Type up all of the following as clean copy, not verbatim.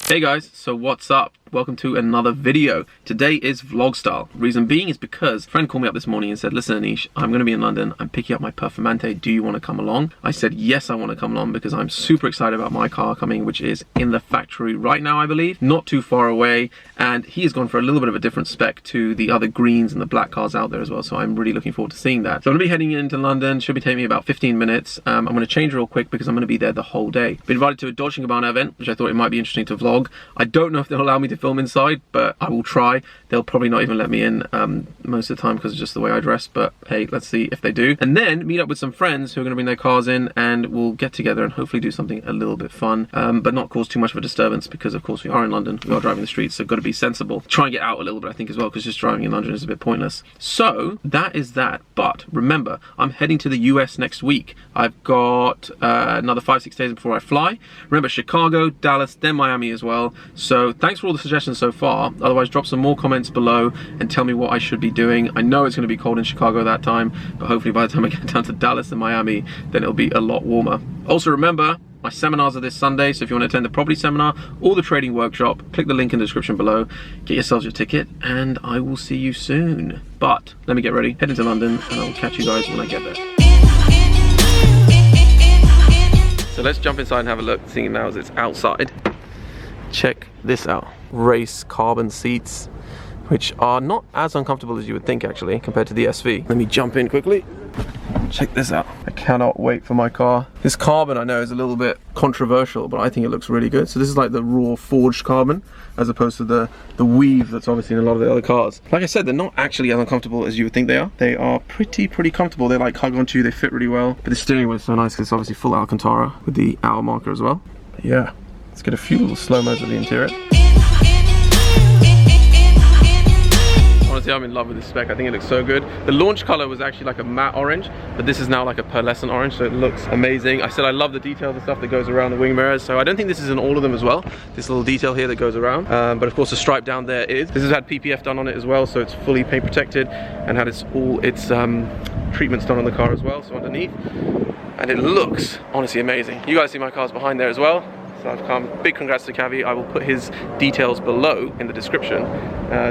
Hey guys, so what's up? Welcome to another video. Today is vlog style. Reason being is because a friend called me up this morning and said, listen Anish, I'm going to be in London. I'm picking up my Performante. Do you want to come along? I said, yes, I want to come along because I'm super excited about my car coming, which is in the factory right now, I believe. Not too far away. And he has gone for a little bit of a different spec to the other greens and the black cars out there as well. So I'm really looking forward to seeing that. So I'm going to be heading into London. Should be taking me about 15 minutes. I'm going to change real quick because I'm going to be there the whole day. Been invited to a Dolce & Gabbana event, which I thought it might be interesting to vlog. I don't know if they'll allow me to film inside, but I will try. They'll probably not even let me in most of the time because it's just the way I dress, but hey, let's see if they do. And then meet up with some friends who are going to bring their cars in and we'll get together and hopefully do something a little bit fun, but not cause too much of a disturbance because of course we are in London, we are driving the streets, so got to be sensible. Try and get out a little bit I think as well, because just driving in London is a bit pointless. So that is that, but remember, I'm heading to the US next week. I've got another 5-6 days before I fly. Remember, Chicago, Dallas, then Miami as well. So thanks for all the suggestions so far. Otherwise, drop some more comments below and tell me what I should be doing. I know it's going to be cold in Chicago that time, but hopefully by the time I get down to Dallas and Miami, then it'll be a lot warmer. Also remember, my seminars are this Sunday, so if you want to attend the property seminar or the trading workshop, click the link in the description below, get yourselves your ticket, and I will see you soon. But let me get ready, head into London, and I'll catch you guys when I get there. So let's jump inside and have a look, seeing now as it's outside. Check this out. Race carbon seats, which are not as uncomfortable as you would think actually, compared to the SV. Let me jump in quickly. Check this out. I cannot wait for my car. This carbon I know is a little bit controversial, but I think it looks really good. So this is like the raw forged carbon, as opposed to the weave that's obviously in a lot of the other cars. Like I said, they're not actually as uncomfortable as you would think they are. They are pretty comfortable. They like hug onto you, they fit really well. But the steering wheel is so nice because it's obviously full Alcantara with the hour marker as well. But yeah, let's get a few little slow-mos of the interior. Honestly, I'm in love with this spec. I think it looks so good. The launch color was actually like a matte orange, but this is now like a pearlescent orange, so it looks amazing. I said I love the details and stuff that goes around the wing mirrors, so I don't think this is in all of them as well. This little detail here that goes around, but of course the stripe down there is. This has had PPF done on it as well, so it's fully paint protected and had all its treatments done on the car as well, so underneath. And it looks honestly amazing. You guys see my cars behind there as well. So I've come, big congrats to Cavi. I will put his details below in the description,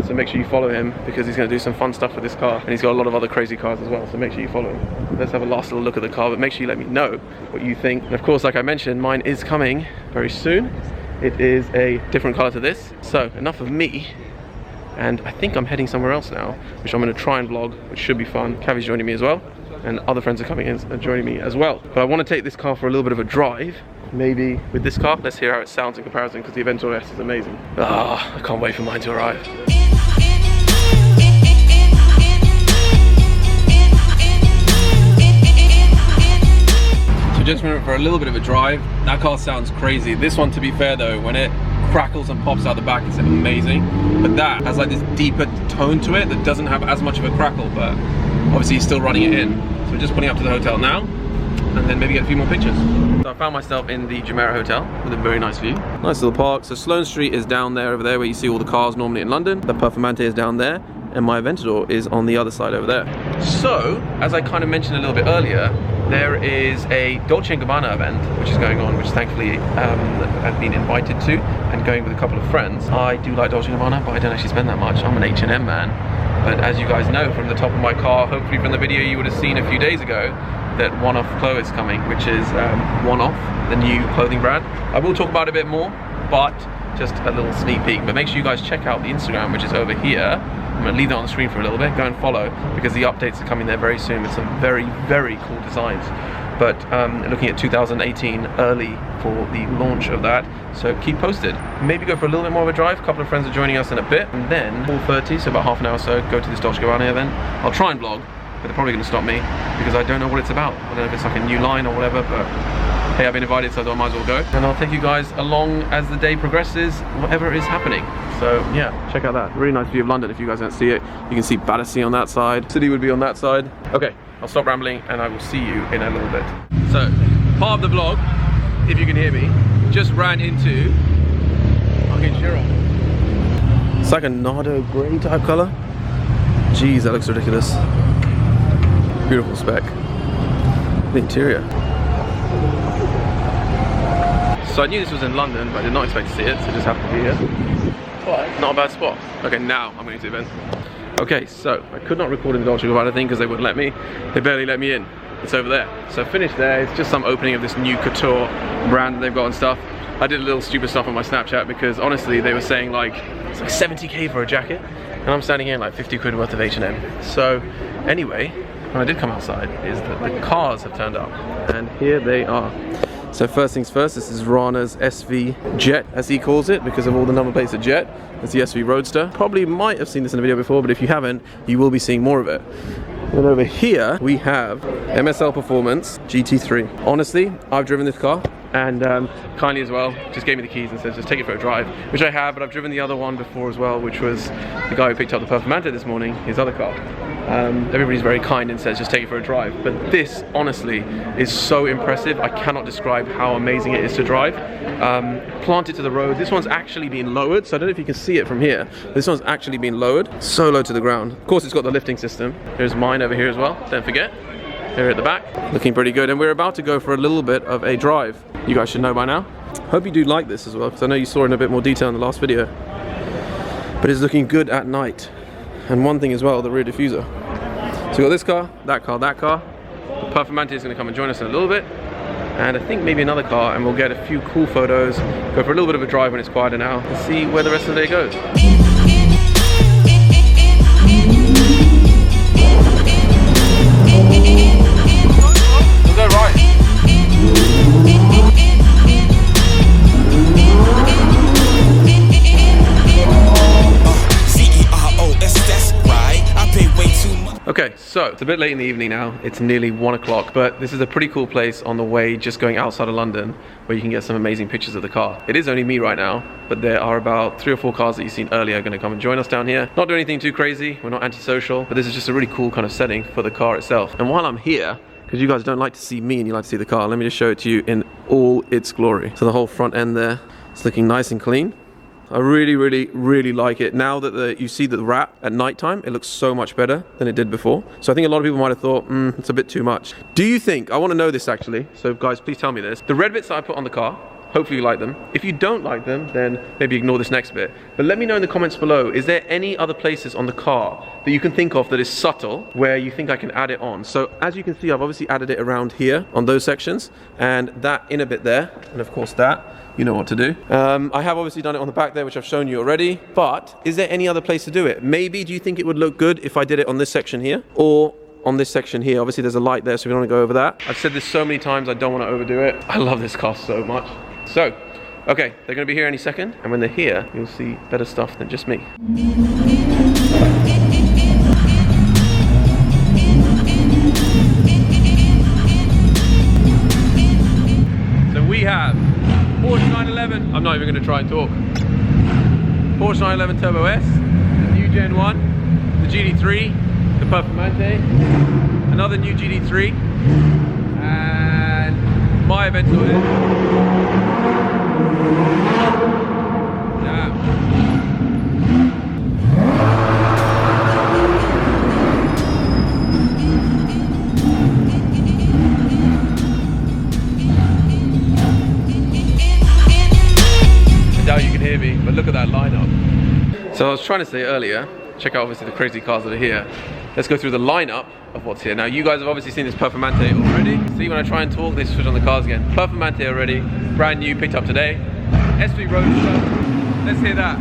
so make sure you follow him because he's going to do some fun stuff with this car, and he's got a lot of other crazy cars as well, so make sure you follow him. Let's have a last little look at the car, but make sure you let me know what you think. And of course, like I mentioned, mine is coming very soon. It is a different color to this. So enough of me, and I think I'm heading somewhere else now, which I'm going to try and vlog, which should be fun. Cavi's joining me as well, and other friends are coming in and joining me as well. But I want to take this car for a little bit of a drive. Maybe with this car. Let's hear how it sounds in comparison, because the Aventador S is amazing. I can't wait for mine to arrive. So just went for a little bit of a drive. That car sounds crazy. This one, to be fair though, when it crackles and pops out the back, it's amazing. But that has like this deeper tone to it that doesn't have as much of a crackle, but obviously he's still running it in. So we're just pulling up to the hotel now, and then maybe get a few more pictures. So I found myself in the Jumeirah Hotel with a very nice view. Nice little park. So Sloane Street is down there, over there, where you see all the cars normally in London. The Performante is down there, and my Aventador is on the other side over there. So, as I kind of mentioned a little bit earlier, there is a Dolce & Gabbana event which is going on, which thankfully I've been invited to, and going with a couple of friends. I do like Dolce & Gabbana, but I don't actually spend that much. I'm an H&M man. But as you guys know from the top of my car, hopefully from the video you would have seen a few days ago, that One Off Clothes is coming, which is One Off, the new clothing brand. I will talk about it a bit more, but just a little sneak peek. But make sure you guys check out the Instagram, which is over here. I'm going to leave that on the screen for a little bit. Go and follow, because the updates are coming there very soon with some very cool designs. But looking at 2018 early for the launch of that, so keep posted. Maybe go for a little bit more of a drive. A couple of friends are joining us in a bit, and then 4:30, so about half an hour or so, go to this Dolce & Gabbana event. I'll try and vlog, but they're probably going to stop me because I don't know what it's about. I don't know if it's like a new line or whatever, but hey, I've been invited, so I might as well go. And I'll take you guys along as the day progresses, whatever is happening. So yeah, check out that really nice view of London. If you guys don't see it, you can see Battersea on that side. City would be on that side. Okay, I'll stop rambling and I will see you in a little bit. So part of the vlog, if you can hear me, just ran into fucking Chiron. It's like a Nardo grey type color. Jeez, that looks ridiculous. Beautiful spec. The interior. So I knew this was in London, but I did not expect to see it, so it just happened to be here. Not a bad spot. Okay, now I'm going to the event. Okay, so I could not record in the Dolce & Gabbana thing because they wouldn't let me. They barely let me in. It's over there. So finished there. It's just some opening of this new couture brand that they've got and stuff. I did a little stupid stuff on my Snapchat because honestly they were saying like it's like 70k for a jacket, and I'm standing here like 50 quid worth of H&M. So anyway, when I did come outside, is that the cars have turned up, and here they are. So first things first, this is Rana's SV Jet, as he calls it, because of all the number plates at Jet. It's the SV Roadster. Probably might have seen this in a video before, but if you haven't, you will be seeing more of it. And over here, we have MSL Performance GT3. Honestly, I've driven this car, and kindly as well, just gave me the keys and said, just take it for a drive, which I have, but I've driven the other one before as well, which was the guy who picked up the Performante this morning, his other car. Everybody's very kind and says just take it for a drive, but this honestly is so impressive. I cannot describe how amazing it is to drive. Planted to the road. This one's actually been lowered, so I don't know if you can see it from here. This one's actually been lowered, so low to the ground. Of course, it's got the lifting system. There's mine over here as well, don't forget. Here at the back, looking pretty good, and we're about to go for a little bit of a drive. You guys should know by now. Hope you do like this as well, because I know you saw it in a bit more detail in the last video. But it's looking good at night. And one thing as well, the rear diffuser. So we've got this car, that car, that car. The Performante is going to come and join us in a little bit. And I think maybe another car, and we'll get a few cool photos, go for a little bit of a drive when it's quieter now, and see where the rest of the day goes. We'll go right. Okay, so it's a bit late in the evening now. It's nearly 1 o'clock, but this is a pretty cool place on the way just going outside of London where you can get some amazing pictures of the car. It is only me right now, but there are about 3 or 4 cars that you've seen earlier going to come and join us down here. Not doing anything too crazy, we're not antisocial, but this is just a really cool kind of setting for the car itself. And while I'm here, because you guys don't like to see me and you like to see the car, let me just show it to you in all its glory. So the whole front end there, it's looking nice and clean. I really like it. Now that you see the wrap at nighttime, it looks so much better than it did before. So I think a lot of people might have thought, it's a bit too much. Do you think, I want to know this actually, so guys, please tell me this. The red bits that I put on the car, hopefully you like them. If you don't like them, then maybe ignore this next bit. But let me know in the comments below, is there any other places on the car that you can think of that is subtle, where you think I can add it on? So as you can see, I've obviously added it around here on those sections, and that inner bit there, and of course that, you know what to do. I have obviously done it on the back there, which I've shown you already, but is there any other place to do it? Maybe, do you think it would look good if I did it on this section here, or on this section here? Obviously there's a light there, so we don't want to go over that. I've said this so many times, I don't want to overdo it. I love this car so much. So, okay, they're going to be here any second, and when they're here, you'll see better stuff than just me. So we have Porsche 911, I'm not even going to try and talk. Porsche 911 Turbo S, the new Gen 1, the GT3, the Performante, another new GT3, and my Aventador. But look at that lineup. So I was trying to say earlier, check out obviously the crazy cars that are here. Let's go through the lineup of what's here. Now you guys have obviously seen this Performante already. See, when I try and talk, they switch on the cars again. Performante already, brand new, picked up today. SV Roadster, let's hear that.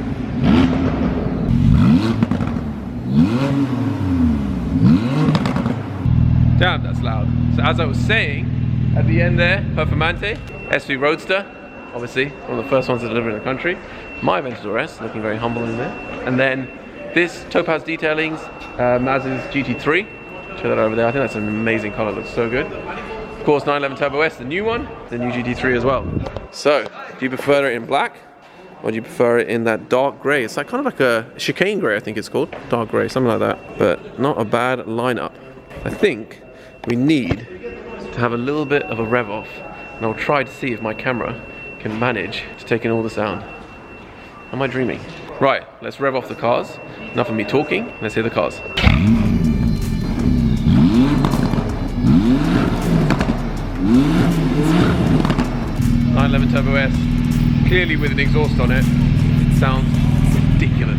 Damn, that's loud. So as I was saying, at the end there, Performante, SV Roadster, obviously one of the first ones to deliver in the country. My Aventador S, looking very humble in there. And then this Topaz Detailing's Maz's GT3. Show that over there. I think that's an amazing color, looks so good. Of course, 911 Turbo S, the new one, the new GT3 as well. So, do you prefer it in black, or do you prefer it in that dark gray? It's like kind of like a chicane gray, I think it's called. Dark gray, something like that. But not a bad lineup. I think we need to have a little bit of a rev off, and I'll try to see if my camera can manage to take in all the sound. Am I dreaming? Right, let's rev off the cars. Enough of me talking, let's hear the cars. 911 Turbo S, clearly with an exhaust on it. It sounds ridiculous.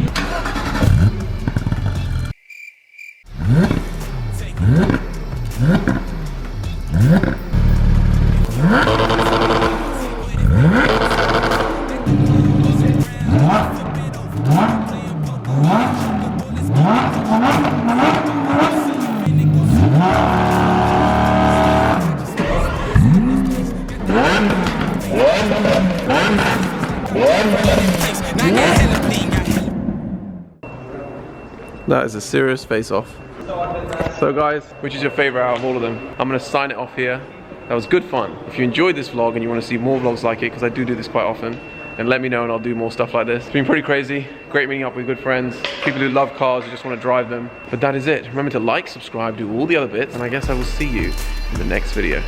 That is a serious face-off. So guys, which is your favorite out of all of them? I'm gonna sign it off here. That was good fun. If you enjoyed this vlog and you want to see more vlogs like it, because I do this quite often, then let me know and I'll do more stuff like this. It's been pretty crazy. Great meeting up with good friends, people who love cars, who just want to drive them. But that is it. Remember to like, subscribe, do all the other bits, and I guess I will see you in the next video.